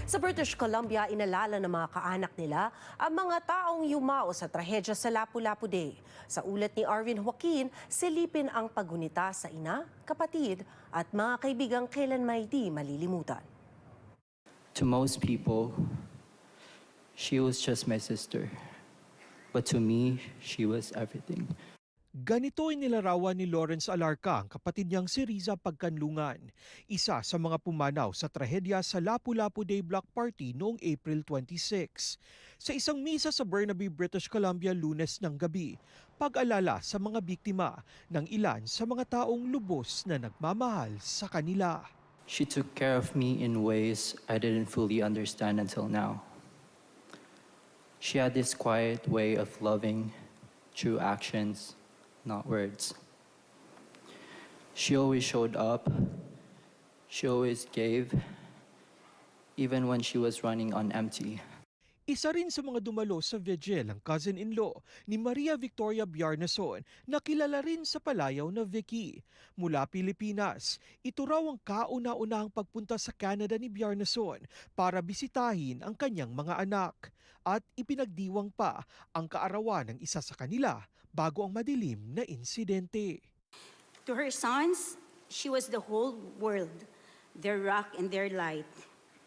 Sa British Columbia, inalala ng mga kaanak nila ang mga taong yumao sa trahedya sa Lapu-Lapu Day. Sa ulat ni Arvin Joaquin, silipin ang paggunita sa ina, kapatid at mga kaibigang kailan may di malilimutan. To most people, she was just my sister. But to me, she was everything. Ganito inilarawan ni Lawrence Alarca ang kapatid niyang si Riza Pagkanlungan, isa sa mga pumanaw sa trahedya sa Lapu-Lapu Day Block Party noong April 26. Sa isang misa sa Burnaby, British Columbia, Lunes ng gabi, pag-alala sa mga biktima ng ilan sa mga taong lubos na nagmamahal sa kanila. She took care of me in ways I didn't fully understand until now. She had this quiet way of loving through actions, not words. She always showed up. She always gave, even when she was running on empty. Isa rin sa mga dumalo sa vigil ang cousin-in-law ni Maria Victoria Bjarnason na kilala rin sa palayaw na Vicky. Mula Pilipinas, ito raw ang kauna-unahang pagpunta sa Canada ni Bjarnason para bisitahin ang kanyang mga anak. At ipinagdiwang pa ang kaarawan ng isa sa kanila bago ang madilim na insidente. To her sons, she was the whole world, their rock and their light.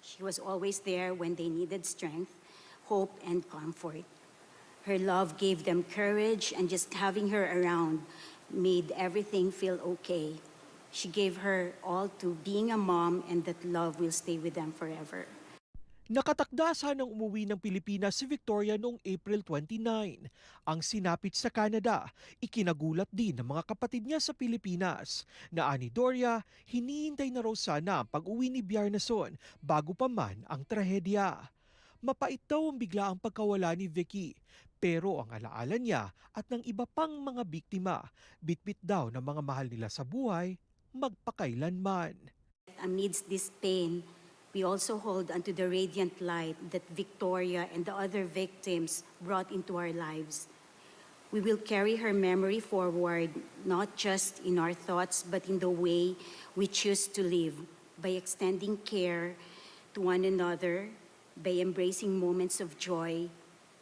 She was always there when they needed strength, hope, and comfort. Her love gave them courage, and just having her around made everything feel okay. She gave her all to being a mom, and that love will stay with them forever. Nakatakda sanang umuwi ng Pilipinas si Victoria noong April 29. Ang sinapit sa Canada, ikinagulat din ng mga kapatid niya sa Pilipinas na ani Doria, hinihintay na raw sana ang pag-uwi ni Bjarnason bago pa man ang trahedya. Mapait daw ang bigla ang pagkawala ni Vicky, pero ang alaala niya at ng iba pang mga biktima, bitbit daw ng mga mahal nila sa buhay, magpakailanman. Amidst this pain, we also hold onto the radiant light that Victoria and the other victims brought into our lives. We will carry her memory forward, not just in our thoughts, but in the way we choose to live, by extending care to one another, by embracing moments of joy,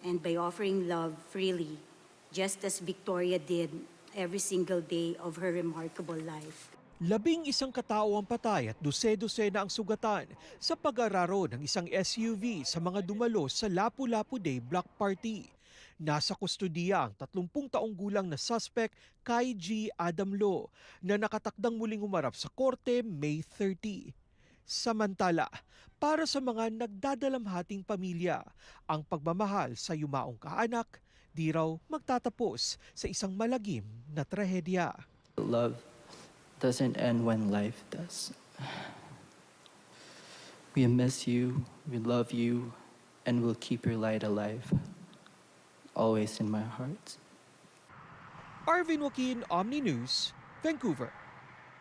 and by offering love freely, just as Victoria did every single day of her remarkable life. 11 katao ang patay at dose-dosena ang sugatan sa pag-araro ng isang SUV sa mga dumalo sa Lapu-Lapu Day Block Party. Nasa kustudiya ang 30 taong gulang na suspect Kai G. Adamlo na nakatakdang muling umarap sa korte May 30. Samantala, para sa mga nagdadalamhating pamilya, ang pagmamahal sa yumaong kaanak di raw magtatapos sa isang malagim na trahedya. Love doesn't end when life does. We miss you, we love you, and we'll keep your light alive, always in my heart. Arvin Joaquin, Omni News, Vancouver.